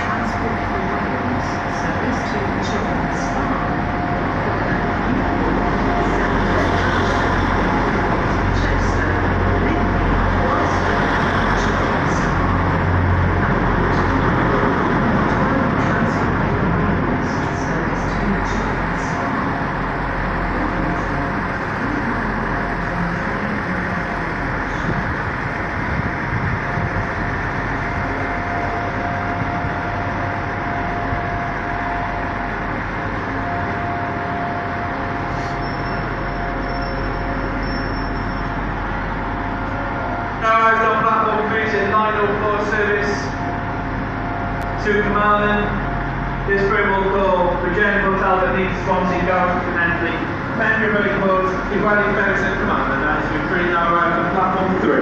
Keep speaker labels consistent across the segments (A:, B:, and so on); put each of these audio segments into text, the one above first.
A: Transport for Wales, service to Children's Farm, Chester, Linley, Worcester, Children's Farm. Transport for Wales, service to Children's Farm.
B: Arrived on platform 3 at 9:04 service to Carmarthen. This train will call the Regina Hotel that needs Swansea, Gatwick and Henley. Penry Road Close, Iguali Ferris at Carmarthen. That is your train now arrived on platform 3.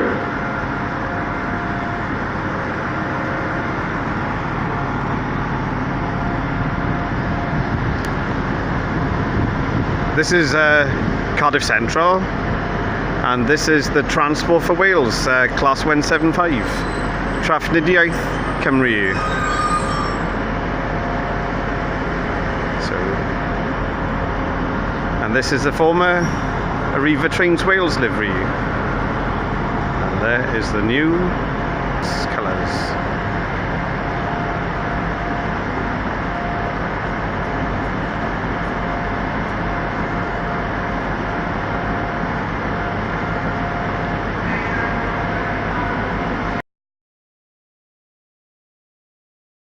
C: This is Cardiff Central, and this is the Transport for Wales, Class 175, Trafnidiaeth Cymru. So, and this is the former Arriva Trains Wales livery, and there is the new colours.